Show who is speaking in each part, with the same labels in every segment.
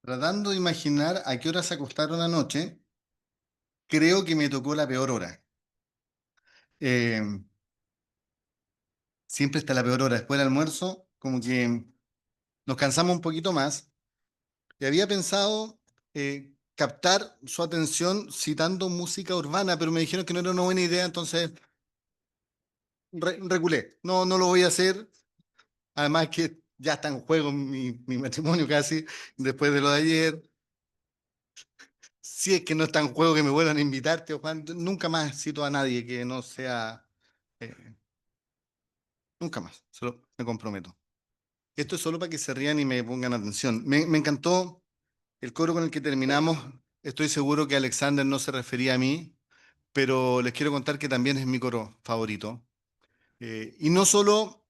Speaker 1: Tratando de imaginar a qué hora se acostaron anoche, creo que me tocó la peor hora. Eh, Siempre está la peor hora. Después del almuerzo, como que nos cansamos un poquito más. Y había pensado captar su atención citando música urbana, pero me dijeron que no era una buena idea, entonces reculé. No, no lo voy a hacer. Además que ya está en juego mi matrimonio casi, después de lo de ayer. Si es que no está en juego que me vuelvan a invitar, tío Juan, nunca más cito a nadie que no sea... eh, Nunca más, solo me comprometo. Esto es solo para que se rían y me pongan atención. Me encantó el coro con el que terminamos. Estoy seguro que Alexander no se refería a mí, pero les quiero contar que también es mi coro favorito. Y no solo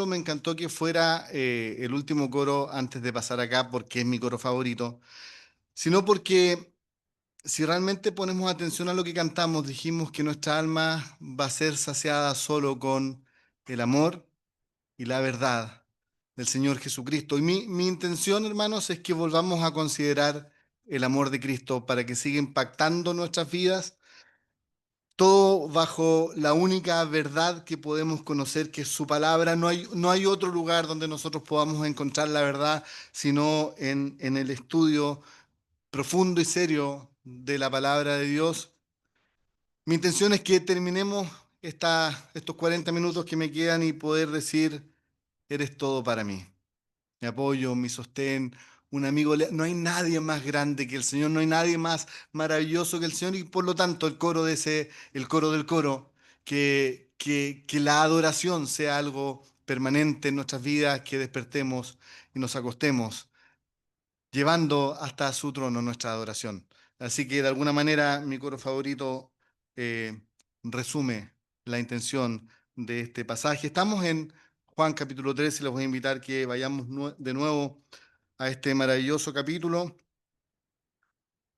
Speaker 1: me encantó que fuera el último coro antes de pasar acá, porque es mi coro favorito, sino porque si realmente ponemos atención a lo que cantamos, dijimos que nuestra alma va a ser saciada solo con el amor y la verdad del Señor Jesucristo. Y mi intención, hermanos, es que volvamos a considerar el amor de Cristo para que siga impactando nuestras vidas, todo bajo la única verdad que podemos conocer, que es su palabra. No hay otro lugar donde nosotros podamos encontrar la verdad, sino en el estudio profundo y serio de la palabra de Dios. Mi intención es que terminemos estos 40 minutos que me quedan y poder decir, eres todo para mí. Mi apoyo, mi sostén, un amigo. No hay nadie más grande que el Señor, no hay nadie más maravilloso que el Señor y por lo tanto el coro del coro, que la adoración sea algo permanente en nuestras vidas, que despertemos y nos acostemos llevando hasta su trono nuestra adoración. Así que de alguna manera mi coro favorito eh, resume la intención de este pasaje. Estamos en Juan capítulo 3 y les voy a invitar que vayamos de nuevo a este maravilloso capítulo.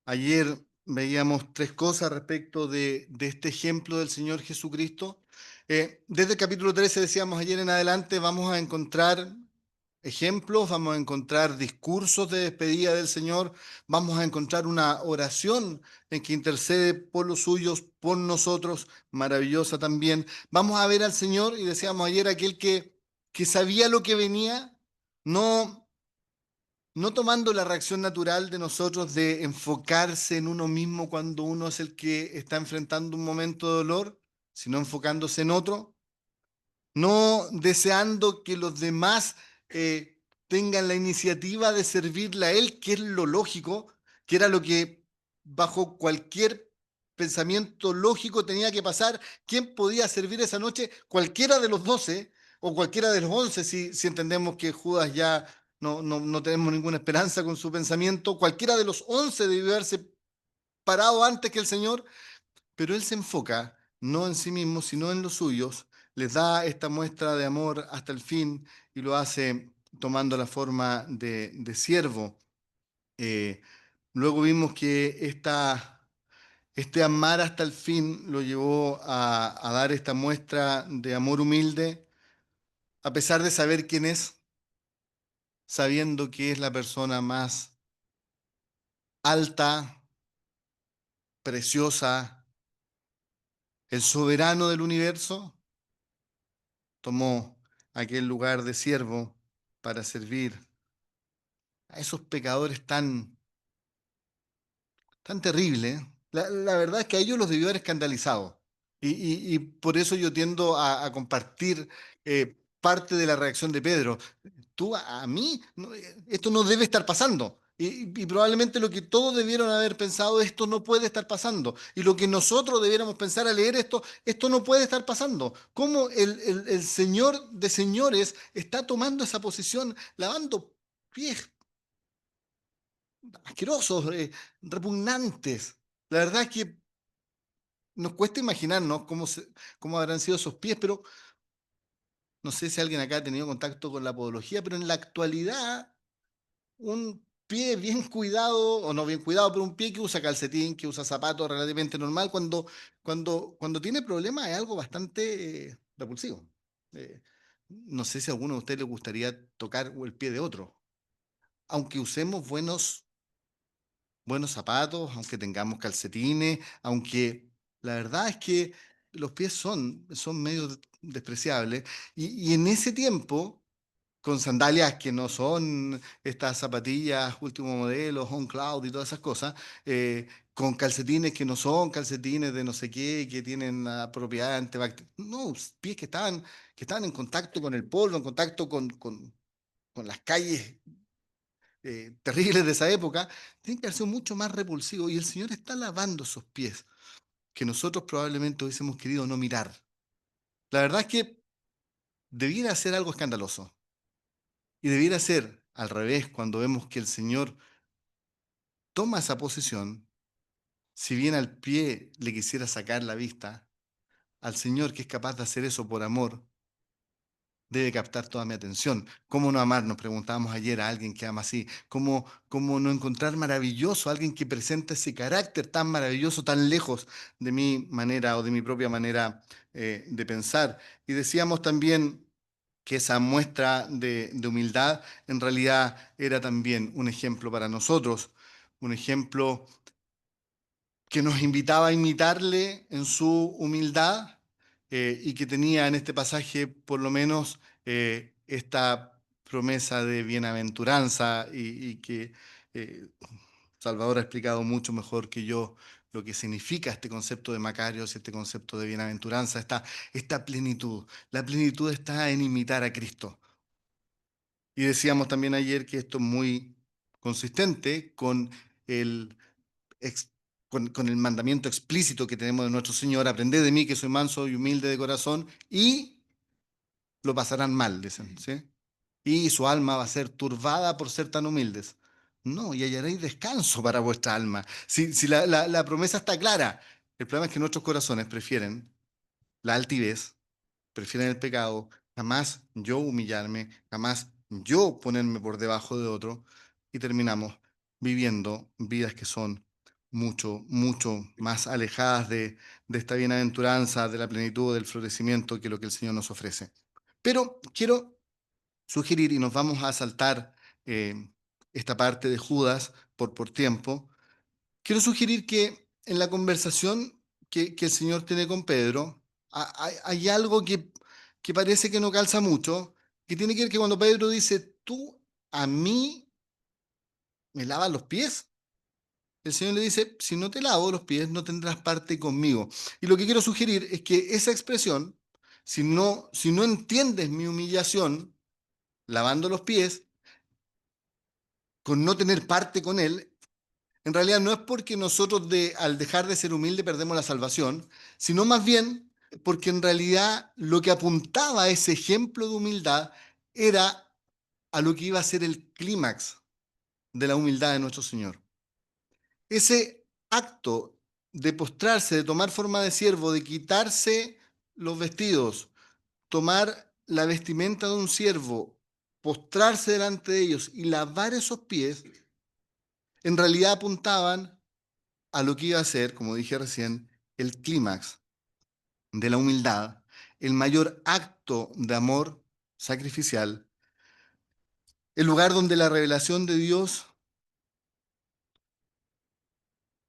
Speaker 1: Ayer veíamos tres cosas respecto de este ejemplo del Señor Jesucristo. Desde el capítulo 13 decíamos ayer en adelante, vamos a encontrar ejemplos, vamos a encontrar discursos de despedida del Señor, vamos a encontrar una oración en que intercede por los suyos, por nosotros, maravillosa también. Vamos a ver al Señor, y decíamos ayer, aquel que sabía lo que venía, no no tomando la reacción natural de nosotros de enfocarse en uno mismo cuando uno es el que está enfrentando un momento de dolor, sino enfocándose en otro, no deseando que los demás tengan la iniciativa de servirle a él, que es lo lógico, que era lo que bajo cualquier pensamiento lógico tenía que pasar. ¿Quién podía servir esa noche? Cualquiera de los 12 o cualquiera de los 11, si entendemos que Judas ya no tenemos ninguna esperanza con su pensamiento. Cualquiera de los 11 debió haberse parado antes que el Señor, pero él se enfoca no en sí mismo, sino en los suyos, les da esta muestra de amor hasta el fin y lo hace tomando la forma de siervo. Eh, Luego vimos que este amar hasta el fin lo llevó a dar esta muestra de amor humilde, a pesar de saber quién es, sabiendo que es la persona más alta, preciosa, el soberano del universo. Tomó aquel lugar de siervo para servir a esos pecadores tan terribles. La verdad es que a ellos los debió haber escandalizado. Y por eso yo tiendo a compartir parte de la reacción de Pedro. Tú a mí, esto no debe estar pasando. Y probablemente lo que todos debieron haber pensado, esto no puede estar pasando. Y lo que nosotros debiéramos pensar al leer esto no puede estar pasando. ¿Cómo el Señor de señores está tomando esa posición, lavando pies asquerosos, repugnantes? La verdad es que nos cuesta imaginarnos cómo habrán sido esos pies, pero no sé si alguien acá ha tenido contacto con la podología, pero en la actualidad un pie bien cuidado, o no bien cuidado, pero un pie que usa calcetín, que usa zapatos relativamente normal, cuando tiene problemas es algo bastante repulsivo. No sé si a alguno de ustedes le gustaría tocar el pie de otro, aunque usemos buenos buenos zapatos, aunque tengamos calcetines, aunque la verdad es que los pies son medio despreciables. Y en ese tiempo, con sandalias que no son estas zapatillas último modelo, On Cloud y todas esas cosas, con calcetines que no son calcetines de no sé qué, que tienen propiedad antibacteriana. No, pies que estaban en contacto con el polvo, en contacto con las calles terribles de esa época, tienen que haber sido mucho más repulsivos. Y el Señor está lavando esos pies que nosotros probablemente hubiésemos querido no mirar. La verdad es que debiera ser algo escandaloso. Y debiera ser al revés cuando vemos que el Señor toma esa posición, si bien al pie le quisiera sacar la vista, al Señor que es capaz de hacer eso por amor, debe captar toda mi atención. ¿Cómo no amar? Nos preguntábamos ayer a alguien que ama así. ¿Cómo no encontrar maravilloso a alguien que presenta ese carácter tan maravilloso, tan lejos de mi manera o de mi propia manera de pensar? Y decíamos también que esa muestra de humildad en realidad era también un ejemplo para nosotros, un ejemplo que nos invitaba a imitarle en su humildad y que tenía en este pasaje por lo menos esta promesa de bienaventuranza y que eh, Salvador ha explicado mucho mejor que yo lo que significa este concepto de Macarios, este concepto de bienaventuranza, esta plenitud. La plenitud está en imitar a Cristo. Y decíamos también ayer que esto es muy consistente el ex- con el mandamiento explícito que tenemos de nuestro Señor: aprended de mí que soy manso y humilde de corazón, y lo pasarán mal, dicen, ¿sí? Y su alma va a ser turbada por ser tan humildes. No, y hallaréis descanso para vuestra alma. Si la promesa está clara, el problema es que nuestros corazones prefieren la altivez, prefieren el pecado, jamás yo humillarme, jamás yo ponerme por debajo de otro, y terminamos viviendo vidas que son mucho, mucho más alejadas de esta bienaventuranza, de la plenitud, del florecimiento que lo que el Señor nos ofrece. Pero quiero sugerir, y nos vamos a saltar esta parte de Judas por tiempo. Quiero sugerir que en la conversación que el Señor tiene con Pedro, hay algo que parece que no calza mucho, que tiene que ver que cuando Pedro dice: tú a mí me lavas los pies, el Señor le dice: si no te lavo los pies, no tendrás parte conmigo. Y lo que quiero sugerir es que esa expresión, si no entiendes mi humillación lavando los pies, con no tener parte con Él, en realidad no es porque nosotros al dejar de ser humilde perdemos la salvación, sino más bien porque en realidad lo que apuntaba a ese ejemplo de humildad era a lo que iba a ser el clímax de la humildad de nuestro Señor. Ese acto de postrarse, de tomar forma de siervo, de quitarse los vestidos, tomar la vestimenta de un siervo, postrarse delante de ellos y lavar esos pies, en realidad apuntaban a lo que iba a ser, como dije recién, el clímax de la humildad, el mayor acto de amor sacrificial, el lugar donde la revelación de Dios,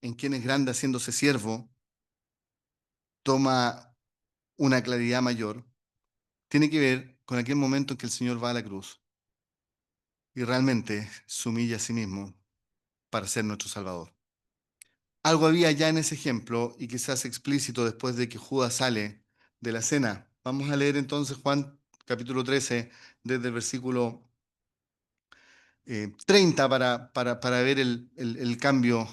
Speaker 1: en quien es grande haciéndose siervo, toma una claridad mayor, tiene que ver con aquel momento en que el Señor va a la cruz y realmente se humilla a sí mismo para ser nuestro Salvador. Algo había ya en ese ejemplo y que se hace explícito después de que Judas sale de la cena. Vamos a leer entonces Juan capítulo 13, desde el versículo 30 para ver el cambio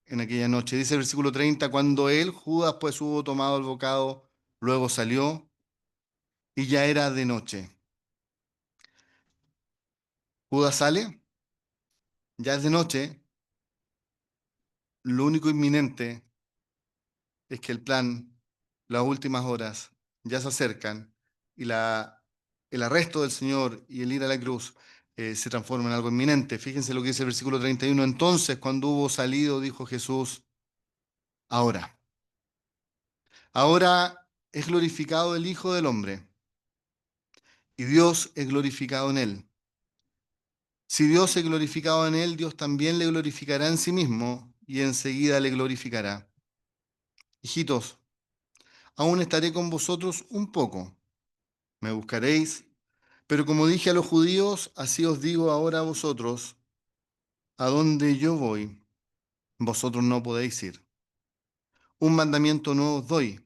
Speaker 1: en aquella noche. Dice el versículo 30: cuando él, Judas, pues hubo tomado el bocado, luego salió y ya era de noche. Judas sale, ya es de noche, lo único inminente es que el plan, las últimas horas ya se acercan y el arresto del Señor y el ir a la cruz se transforma en algo inminente. Fíjense lo que dice el versículo 31. Entonces, cuando hubo salido, dijo Jesús: ahora, ahora es glorificado el Hijo del Hombre y Dios es glorificado en él. Si Dios es glorificado en él, Dios también le glorificará en sí mismo y enseguida le glorificará. Hijitos, aún estaré con vosotros un poco. Me buscaréis, pero como dije a los judíos, así os digo ahora a vosotros, a donde yo voy, vosotros no podéis ir. Un mandamiento nuevo os doy,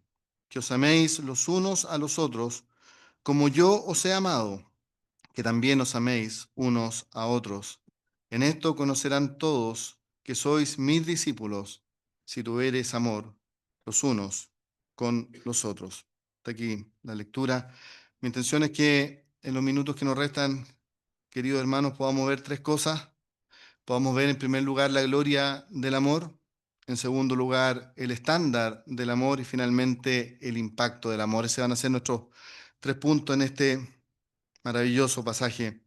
Speaker 1: que os améis los unos a los otros, como yo os he amado, que también os améis unos a otros. En esto conocerán todos que sois mis discípulos, si tuviereis amor los unos con los otros. Hasta aquí la lectura. Mi intención es que en los minutos que nos restan, queridos hermanos, podamos ver tres cosas. Podamos ver en primer lugar la gloria del amor, en segundo lugar el estándar del amor y finalmente el impacto del amor. Ese van a ser nuestros tres puntos en este maravilloso pasaje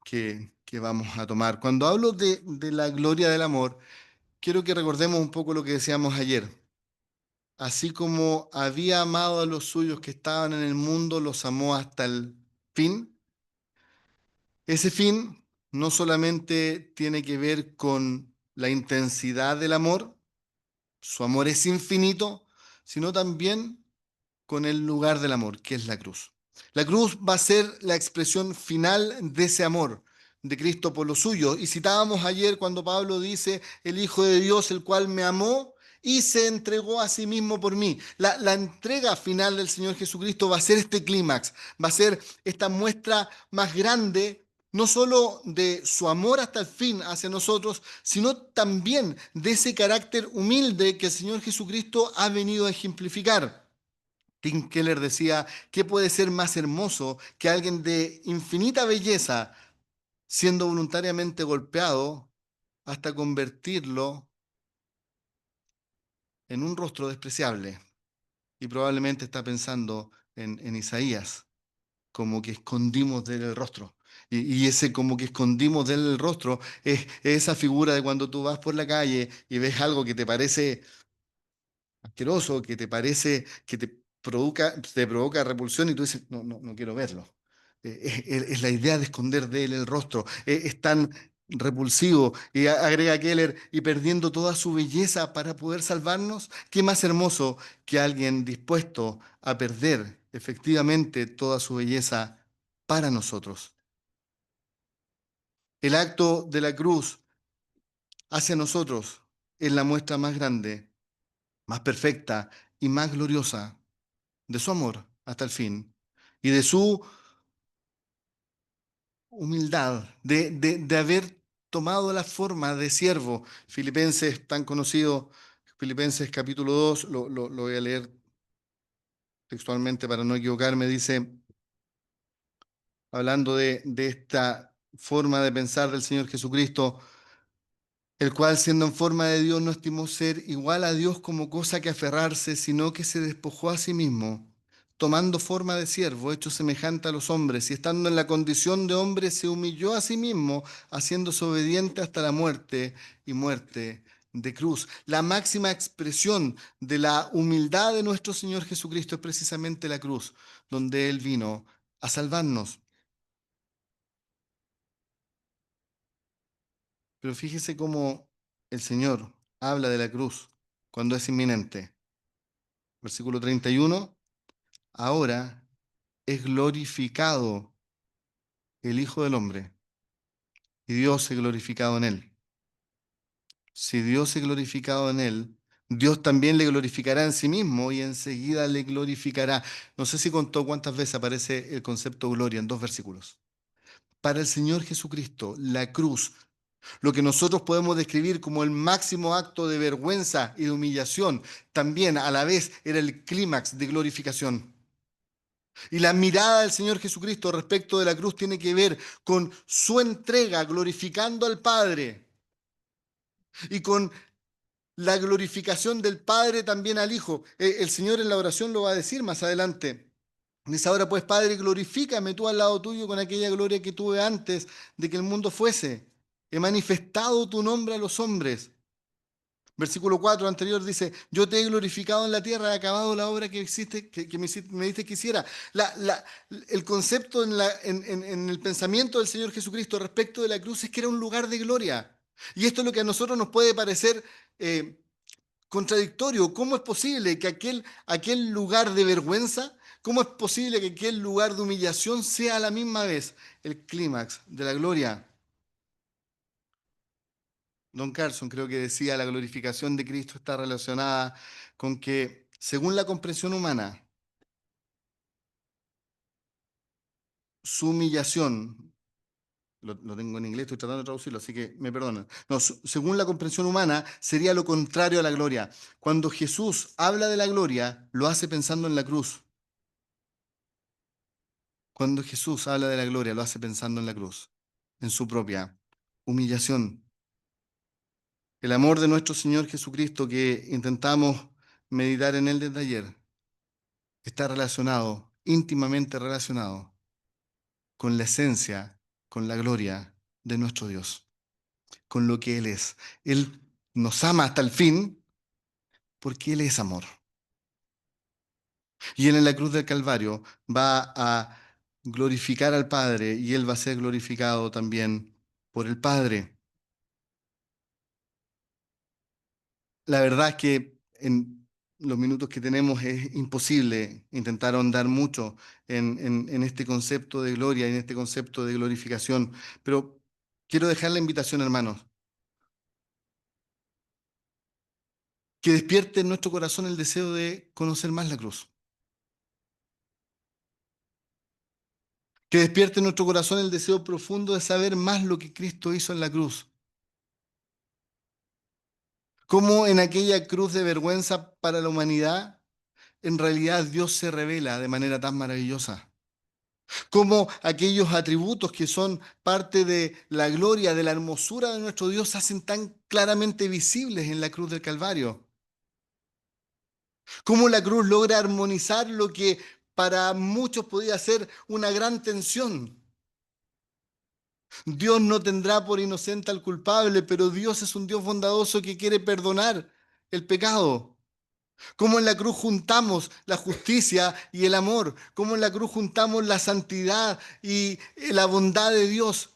Speaker 1: que vamos a tomar. Cuando hablo de la gloria del amor, quiero que recordemos un poco lo que decíamos ayer. Así como había amado a los suyos que estaban en el mundo, los amó hasta el fin. Ese fin no solamente tiene que ver con la intensidad del amor, su amor es infinito, sino también con el lugar del amor, que es la cruz. La cruz va a ser la expresión final de ese amor de Cristo por los suyos. Y citábamos ayer cuando Pablo dice, el Hijo de Dios, el cual me amó y se entregó a sí mismo por mí. La entrega final del Señor Jesucristo va a ser este clímax, va a ser esta muestra más grande, no solo de su amor hasta el fin hacia nosotros, sino también de ese carácter humilde que el Señor Jesucristo ha venido a ejemplificar. Tim Keller decía, ¿qué puede ser más hermoso que alguien de infinita belleza siendo voluntariamente golpeado hasta convertirlo en un rostro despreciable? Y probablemente está pensando en Isaías, como que escondimos de él el rostro. Y ese como que escondimos de él el rostro es esa figura de cuando tú vas por la calle y ves algo que te parece asqueroso, que te parece, que te provoca repulsión y tú dices, no, no, no quiero verlo. Es la idea de esconder de él el rostro. Es tan repulsivo. Y agrega Keller, y perdiendo toda su belleza para poder salvarnos, ¿qué más hermoso que alguien dispuesto a perder efectivamente toda su belleza para nosotros? El acto de la cruz hacia nosotros es la muestra más grande, más perfecta y más gloriosa de su amor hasta el fin y de su humildad, de haber tomado la forma de siervo. Filipenses, tan conocido, Filipenses capítulo 2 lo voy a leer textualmente para no equivocarme, dice, hablando de esta forma de pensar del Señor Jesucristo, el cual siendo en forma de Dios no estimó ser igual a Dios como cosa que aferrarse, sino que se despojó a sí mismo, tomando forma de siervo, hecho semejante a los hombres, y estando en la condición de hombre, se humilló a sí mismo, haciéndose obediente hasta la muerte y muerte de cruz. La máxima expresión de la humildad de nuestro Señor Jesucristo es precisamente la cruz, donde Él vino a salvarnos. Pero fíjese cómo el Señor habla de la cruz cuando es inminente. Versículo 31, ahora es glorificado el Hijo del Hombre y Dios es glorificado en él. Si Dios es glorificado en él, Dios también le glorificará en sí mismo y enseguida le glorificará. No sé si contó cuántas veces aparece el concepto gloria en dos versículos. Para el Señor Jesucristo, la cruz, lo que nosotros podemos describir como el máximo acto de vergüenza y de humillación, también a la vez era el clímax de glorificación. Y la mirada del Señor Jesucristo respecto de la cruz tiene que ver con su entrega glorificando al Padre y con la glorificación del Padre también al Hijo. El Señor en la oración lo va a decir más adelante. Dice ahora pues Padre, glorifícame tú al lado tuyo con aquella gloria que tuve antes de que el mundo fuese. He manifestado tu nombre a los hombres. Versículo 4 anterior dice, yo te he glorificado en la tierra, he acabado la obra que existe, me diste que hiciera. El concepto en el pensamiento del Señor Jesucristo respecto de la cruz es que era un lugar de gloria. Y esto es lo que a nosotros nos puede parecer eh, contradictorio. ¿Cómo es posible que aquel lugar de vergüenza, cómo es posible que aquel lugar de humillación sea a la misma vez el clímax de la gloria? Don Carson creo que decía, la glorificación de Cristo está relacionada con que, según la comprensión humana, su humillación, lo tengo en inglés, estoy tratando de traducirlo, así que me perdonan. No, según la comprensión humana, sería lo contrario a la gloria. Cuando Jesús habla de la gloria, lo hace pensando en la cruz. Cuando Jesús habla de la gloria, lo hace pensando en la cruz, en su propia humillación. El amor de nuestro Señor Jesucristo que intentamos meditar en él desde ayer está relacionado, íntimamente relacionado, con la esencia, con la gloria de nuestro Dios, con lo que Él es. Él nos ama hasta el fin porque Él es amor. Y Él en la cruz del Calvario va a glorificar al Padre y Él va a ser glorificado también por el Padre. La verdad es que en los minutos que tenemos es imposible intentar ahondar mucho en este concepto de gloria, en este concepto de glorificación, pero quiero dejar la invitación, hermanos, que despierte en nuestro corazón el deseo de conocer más la cruz, que despierte en nuestro corazón el deseo profundo de saber más lo que Cristo hizo en la cruz, cómo en aquella cruz de vergüenza para la humanidad, en realidad Dios se revela de manera tan maravillosa. Cómo aquellos atributos que son parte de la gloria, de la hermosura de nuestro Dios, se hacen tan claramente visibles en la cruz del Calvario. Cómo la cruz logra armonizar lo que para muchos podía ser una gran tensión. Dios no tendrá por inocente al culpable, pero Dios es un Dios bondadoso que quiere perdonar el pecado. Cómo en la cruz juntamos la justicia y el amor. Cómo en la cruz juntamos la santidad y la bondad de Dios.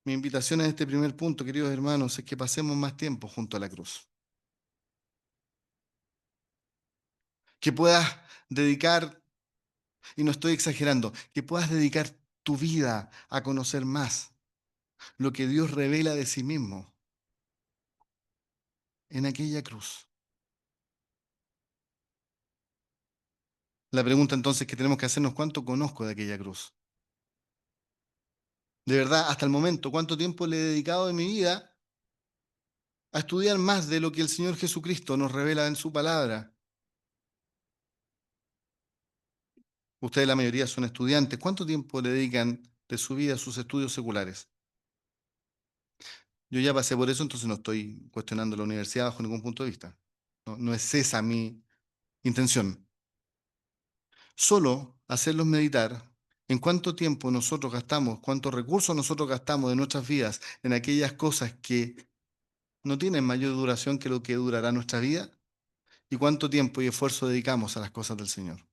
Speaker 1: Mi invitación en este primer punto, queridos hermanos, es que pasemos más tiempo junto a la cruz. Que puedas dedicar, y no estoy exagerando, que puedas dedicar tu vida a conocer más lo que Dios revela de sí mismo en aquella cruz. La pregunta entonces que tenemos que hacernos, ¿cuánto conozco de aquella cruz? De verdad, hasta el momento, ¿cuánto tiempo le he dedicado de mi vida a estudiar más de lo que el Señor Jesucristo nos revela en su palabra? Ustedes, la mayoría, son estudiantes. ¿Cuánto tiempo le dedican de su vida a sus estudios seculares? Yo ya pasé por eso, entonces no estoy cuestionando la universidad bajo ningún punto de vista. No, no es esa mi intención. Solo hacerlos meditar en cuánto tiempo nosotros gastamos, cuántos recursos nosotros gastamos de nuestras vidas en aquellas cosas que no tienen mayor duración que lo que durará nuestra vida y cuánto tiempo y esfuerzo dedicamos a las cosas del Señor.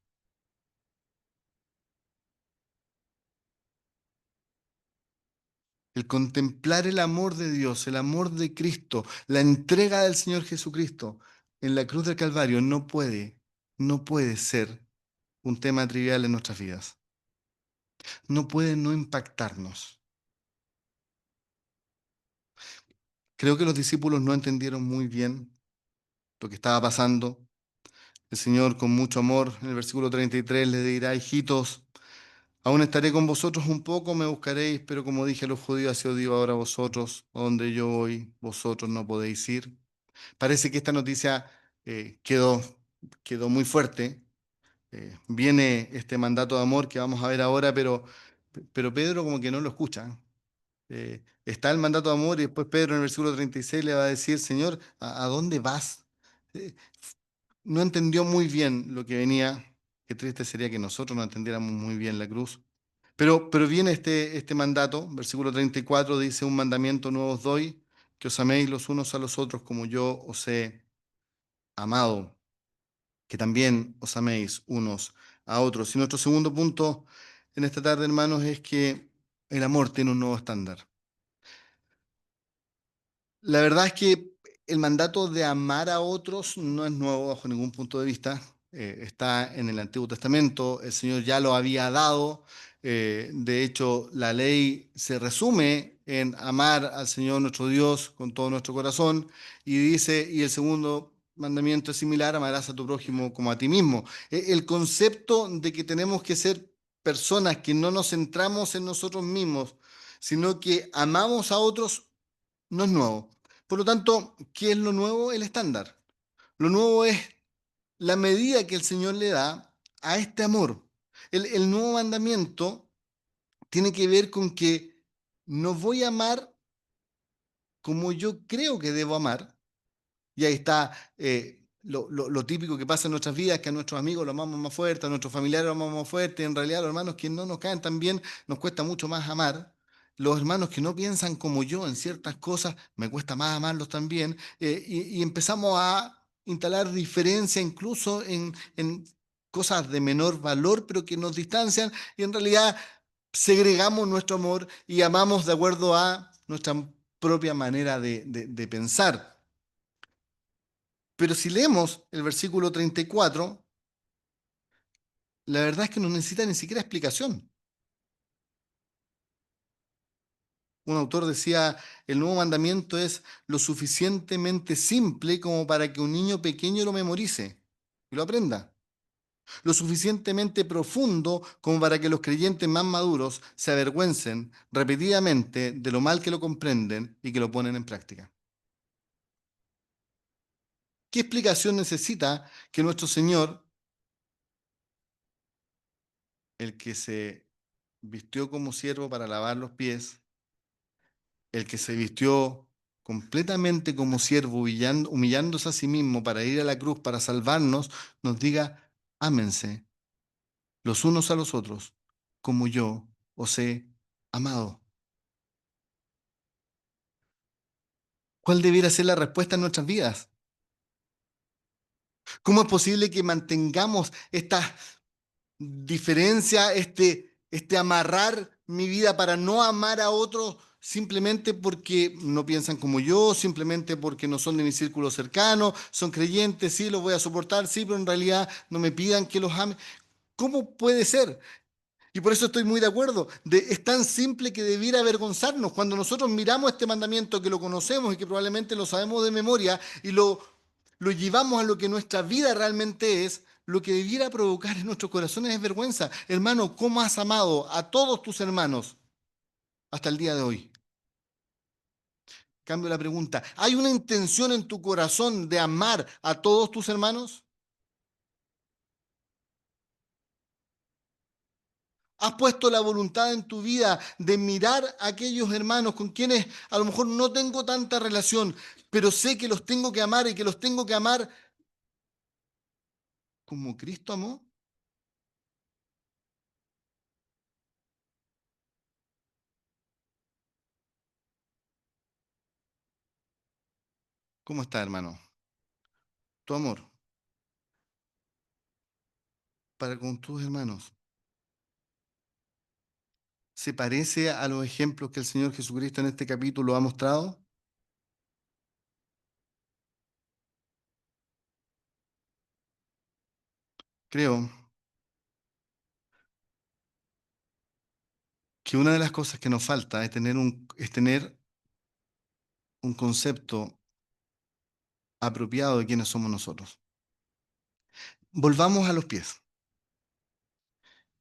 Speaker 1: El contemplar el amor de Dios, el amor de Cristo, la entrega del Señor Jesucristo en la cruz del Calvario no puede ser un tema trivial en nuestras vidas. No puede no impactarnos. Creo que los discípulos no entendieron muy bien lo que estaba pasando. El Señor, con mucho amor, en el versículo 33 le dirá: hijitos, aún estaré con vosotros un poco, me buscaréis, pero como dije a los judíos, así os digo ahora a vosotros, a donde yo voy, vosotros no podéis ir. Parece que esta noticia quedó muy fuerte. Viene este mandato de amor que vamos a ver ahora, pero Pedro como que no lo escucha. Está el mandato de amor y después Pedro en el versículo 36 le va a decir: Señor, ¿a dónde vas? Eh, no entendió muy bien lo que venía. Qué triste sería que nosotros no entendiéramos muy bien la cruz. Pero viene este mandato, versículo 34 dice: un mandamiento nuevo os doy, que os améis los unos a los otros como yo os he amado, que también os améis unos a otros. Y nuestro segundo punto en esta tarde, hermanos, es que el amor tiene un nuevo estándar. La verdad es que el mandato de amar a otros no es nuevo bajo ningún punto de vista. Está en el Antiguo Testamento, el Señor ya lo había dado. De hecho, la ley se resume en amar al Señor nuestro Dios con todo nuestro corazón y dice, y el segundo mandamiento es similar, amarás a tu prójimo como a ti mismo. El concepto de que tenemos que ser personas que no nos centramos en nosotros mismos, sino que amamos a otros no es nuevo. Por lo tanto, ¿qué es lo nuevo? El estándar. Lo nuevo es la medida que el Señor le da a este amor. El nuevo mandamiento tiene que ver con que no voy a amar como yo creo que debo amar. Y ahí está lo típico que pasa en nuestras vidas, que a nuestros amigos los amamos más fuerte, a nuestros familiares los amamos más fuerte, en realidad los hermanos que no nos caen tan bien nos cuesta mucho más amar. Los hermanos que no piensan como yo en ciertas cosas, me cuesta más amarlos también. Y empezamos a instalar diferencia incluso en cosas de menor valor, pero que nos distancian. Y en realidad segregamos nuestro amor y amamos de acuerdo a nuestra propia manera de pensar. Pero si leemos el versículo 34, la verdad es que no necesita ni siquiera explicación. Un autor decía, el nuevo mandamiento es lo suficientemente simple como para que un niño pequeño lo memorice y lo aprenda. Lo suficientemente profundo como para que los creyentes más maduros se avergüencen repetidamente de lo mal que lo comprenden y que lo ponen en práctica. ¿Qué explicación necesita que nuestro Señor, el que se vistió como siervo para lavar los pies, el que se vistió completamente como siervo, humillándose a sí mismo para ir a la cruz, para salvarnos, nos diga, ámense los unos a los otros, como yo os he amado? ¿Cuál debiera ser la respuesta en nuestras vidas? ¿Cómo es posible que mantengamos esta diferencia, este amarrar mi vida para no amar a otros simplemente porque no piensan como yo, simplemente porque no son de mi círculo cercano, son creyentes, sí, los voy a soportar, sí, pero en realidad no me pidan que los ame? ¿Cómo puede ser? Y por eso estoy muy de acuerdo. Es tan simple que debiera avergonzarnos. Cuando nosotros miramos este mandamiento, que lo conocemos y que probablemente lo sabemos de memoria, y lo llevamos a lo que nuestra vida realmente es, lo que debiera provocar en nuestros corazones es vergüenza. Hermano, ¿cómo has amado a todos tus hermanos hasta el día de hoy? Cambio la pregunta. ¿Hay una intención en tu corazón de amar a todos tus hermanos? ¿Has puesto la voluntad en tu vida de mirar a aquellos hermanos con quienes a lo mejor no tengo tanta relación, pero sé que los tengo que amar y que los tengo que amar como Cristo amó? ¿Cómo está, hermano? Tu amor para con tus hermanos se parece a los ejemplos que el Señor Jesucristo en este capítulo ha mostrado. Creo que una de las cosas que nos falta es tener un concepto apropiado de quiénes somos nosotros. Volvamos a los pies.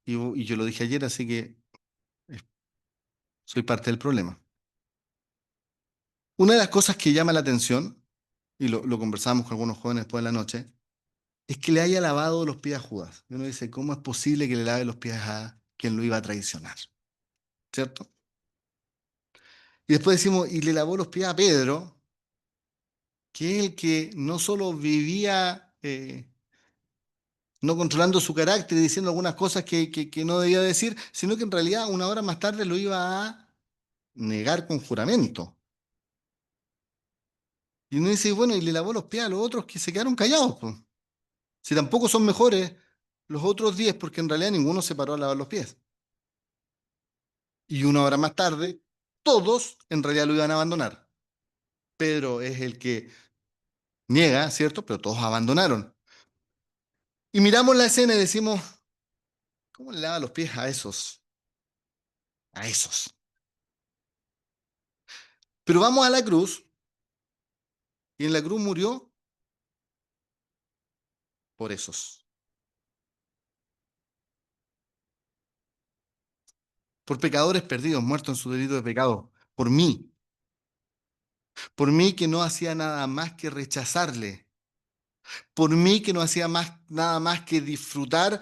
Speaker 1: Y yo lo dije ayer, así que eh, soy parte del problema. Una de las cosas que llama la atención, y lo conversamos con algunos jóvenes después de la noche, es que le haya lavado los pies a Judas. Y uno dice, ¿cómo es posible que le lave los pies a quien lo iba a traicionar? ¿Cierto? Y después decimos, y le lavó los pies a Pedro, que es el que no solo vivía no controlando su carácter y diciendo algunas cosas que no debía decir, sino que en realidad una hora más tarde lo iba a negar con juramento. Y uno dice, bueno, y le lavó los pies a los otros que se quedaron callados, pues. Si tampoco son mejores los otros 10, porque en realidad ninguno se paró a lavar los pies. Y una hora más tarde, todos en realidad lo iban a abandonar. Pedro es el que niega, ¿cierto? Pero todos abandonaron. Y miramos la escena y decimos, ¿cómo le lava los pies a esos? A esos. Pero vamos a la cruz y en la cruz murió por esos. Por pecadores perdidos, muertos en su delito de pecado. Por mí. Por mí que no hacía nada más que rechazarle. Por mí que no hacía nada más que disfrutar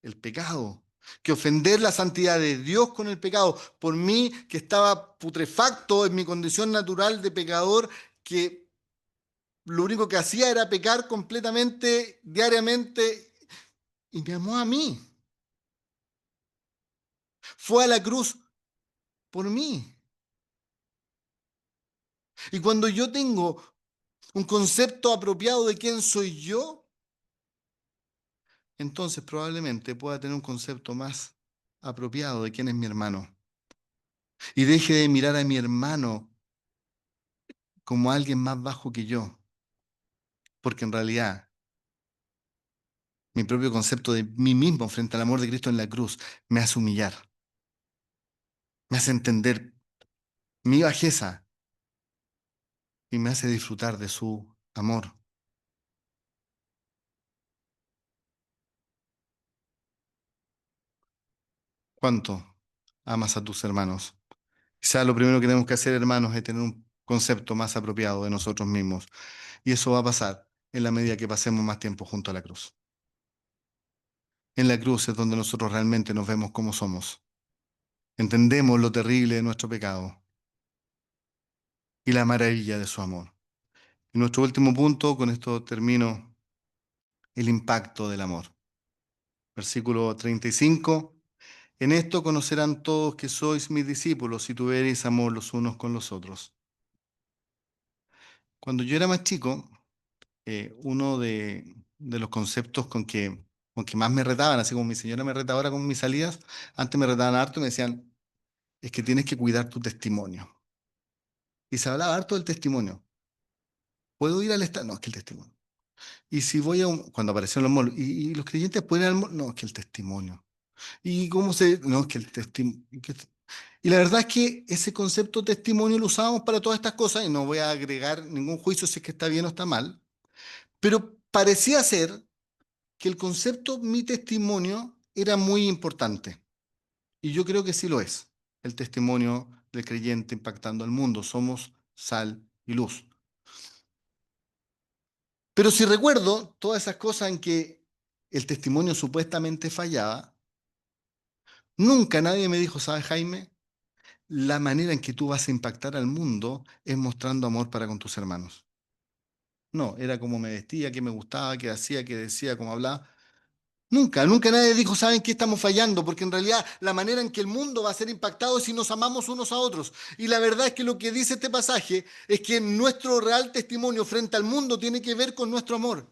Speaker 1: el pecado, que ofender la santidad de Dios con el pecado. Por mí que estaba putrefacto en mi condición natural de pecador, que lo único que hacía era pecar completamente, diariamente, y me amó a mí. Fue a la cruz por mí. Y cuando yo tengo un concepto apropiado de quién soy yo, entonces probablemente pueda tener un concepto más apropiado de quién es mi hermano. Y deje de mirar a mi hermano como alguien más bajo que yo, porque en realidad mi propio concepto de mí mismo frente al amor de Cristo en la cruz me hace humillar, me hace entender mi bajeza y me hace disfrutar de su amor. ¿Cuánto amas a tus hermanos? Quizás lo primero que tenemos que hacer, hermanos, es tener un concepto más apropiado de nosotros mismos. Y eso va a pasar en la medida que pasemos más tiempo junto a la cruz. En la cruz es donde nosotros realmente nos vemos como somos. Entendemos lo terrible de nuestro pecado y la maravilla de su amor. Y nuestro último punto, con esto termino, el impacto del amor. Versículo 35. En esto conocerán todos que sois mis discípulos si tuviereis amor los unos con los otros. Cuando yo era más chico, uno de los conceptos con que más me retaban, así como mi señora me reta ahora con mis salidas, antes me retaban harto y me decían, es que tienes que cuidar tu testimonio. Y se hablaba harto del testimonio. ¿Puedo ir al estadio? No, es que el testimonio. Y si voy cuando aparecieron los malls, y los creyentes pueden ir al mall, no, es que el testimonio. ¿Y cómo se...? No, es que el testimonio... Y la verdad es que ese concepto testimonio lo usábamos para todas estas cosas, y no voy a agregar ningún juicio si es que está bien o está mal, pero parecía ser que el concepto mi testimonio era muy importante. Y yo creo que sí lo es. El testimonio del creyente impactando al mundo. Somos sal y luz. Pero si recuerdo todas esas cosas en que el testimonio supuestamente fallaba, nunca nadie me dijo, ¿sabes, Jaime? La manera en que tú vas a impactar al mundo es mostrando amor para con tus hermanos. No, era como me vestía, qué me gustaba, qué hacía, qué decía, cómo hablaba. Nunca nadie dijo, ¿saben qué estamos fallando? Porque en realidad la manera en que el mundo va a ser impactado es si nos amamos unos a otros. Y la verdad es que lo que dice este pasaje es que nuestro real testimonio frente al mundo tiene que ver con nuestro amor.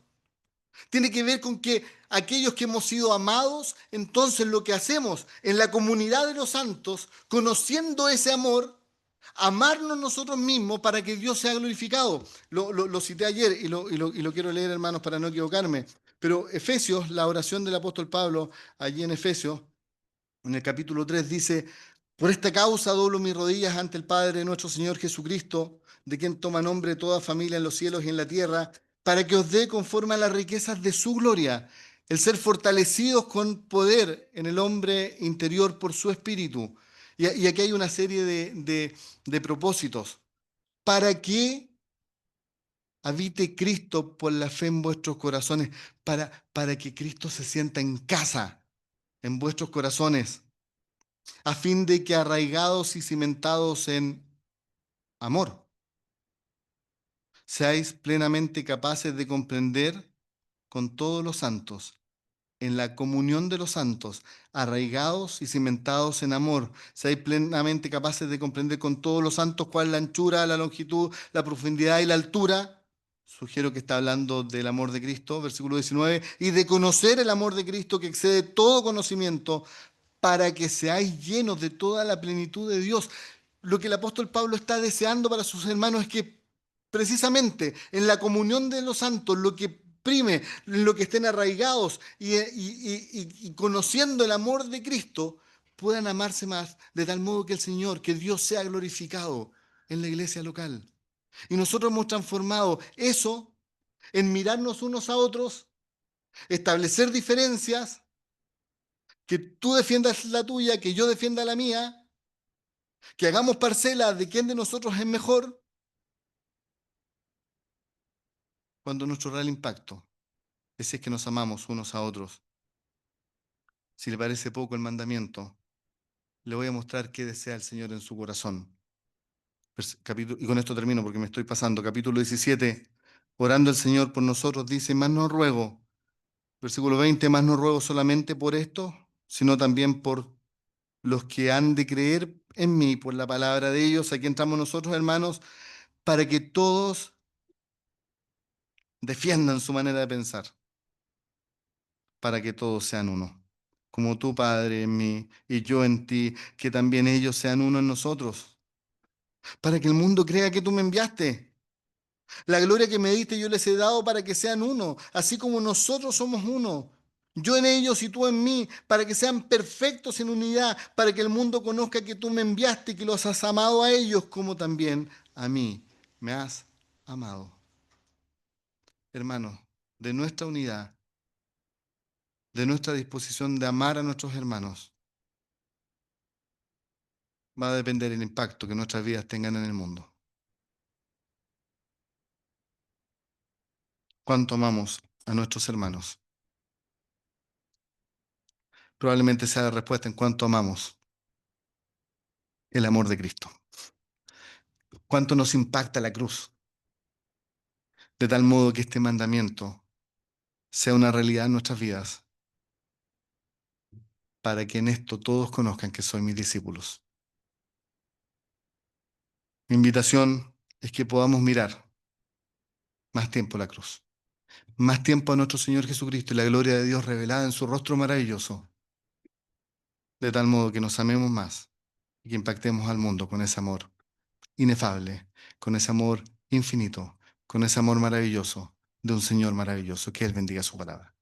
Speaker 1: Tiene que ver con que aquellos que hemos sido amados, entonces lo que hacemos en la comunidad de los santos, conociendo ese amor, amarnos nosotros mismos para que Dios sea glorificado. Lo cité ayer y lo quiero leer, hermanos, para no equivocarme. Pero Efesios, la oración del apóstol Pablo, allí en Efesios, en el capítulo 3 dice, por esta causa doblo mis rodillas ante el Padre de nuestro Señor Jesucristo, de quien toma nombre toda familia en los cielos y en la tierra, para que os dé conforme a las riquezas de su gloria, el ser fortalecidos con poder en el hombre interior por su espíritu. Y aquí hay una serie de propósitos. Para que habite Cristo por la fe en vuestros corazones, para que Cristo se sienta en casa en vuestros corazones a fin de que arraigados y cimentados en amor, seáis plenamente capaces de comprender con todos los santos en la comunión de los santos, arraigados y cimentados en amor, seáis plenamente capaces de comprender con todos los santos cuál es la anchura, la longitud, la profundidad y la altura. Sugiero que está hablando del amor de Cristo, versículo 19, y de conocer el amor de Cristo que excede todo conocimiento, para que seáis llenos de toda la plenitud de Dios. Lo que el apóstol Pablo está deseando para sus hermanos es que precisamente en la comunión de los santos, lo que prime, lo que estén arraigados y conociendo el amor de Cristo, puedan amarse más, de tal modo que el Señor, que Dios sea glorificado en la iglesia local. Y nosotros hemos transformado eso en mirarnos unos a otros, establecer diferencias, que tú defiendas la tuya, que yo defienda la mía, que hagamos parcelas de quién de nosotros es mejor, cuando nuestro real impacto es si es que nos amamos unos a otros. Si le parece poco el mandamiento, le voy a mostrar qué desea el Señor en su corazón. Y con esto termino porque me estoy pasando. Capítulo 17, orando el Señor por nosotros, dice, más no ruego, versículo 20, más no ruego solamente por esto, sino también por los que han de creer en mí, por la palabra de ellos. Aquí entramos nosotros, hermanos, para que todos defiendan su manera de pensar, para que todos sean uno. Como tú, Padre, en mí y yo en ti, que también ellos sean uno en nosotros, para que el mundo crea que tú me enviaste. La gloria que me diste yo les he dado para que sean uno, así como nosotros somos uno. Yo en ellos y tú en mí, para que sean perfectos en unidad, para que el mundo conozca que tú me enviaste y que los has amado a ellos como también a mí me has amado. Hermanos, de nuestra unidad, de nuestra disposición de amar a nuestros hermanos, va a depender el impacto que nuestras vidas tengan en el mundo. ¿Cuánto amamos a nuestros hermanos? Probablemente sea la respuesta en cuánto amamos el amor de Cristo. ¿Cuánto nos impacta la cruz? De tal modo que este mandamiento sea una realidad en nuestras vidas, para que en esto todos conozcan que soy mis discípulos. Mi invitación es que podamos mirar más tiempo la cruz, más tiempo a nuestro Señor Jesucristo y la gloria de Dios revelada en su rostro maravilloso, de tal modo que nos amemos más y que impactemos al mundo con ese amor inefable, con ese amor infinito, con ese amor maravilloso de un Señor maravilloso. Que Él bendiga su palabra.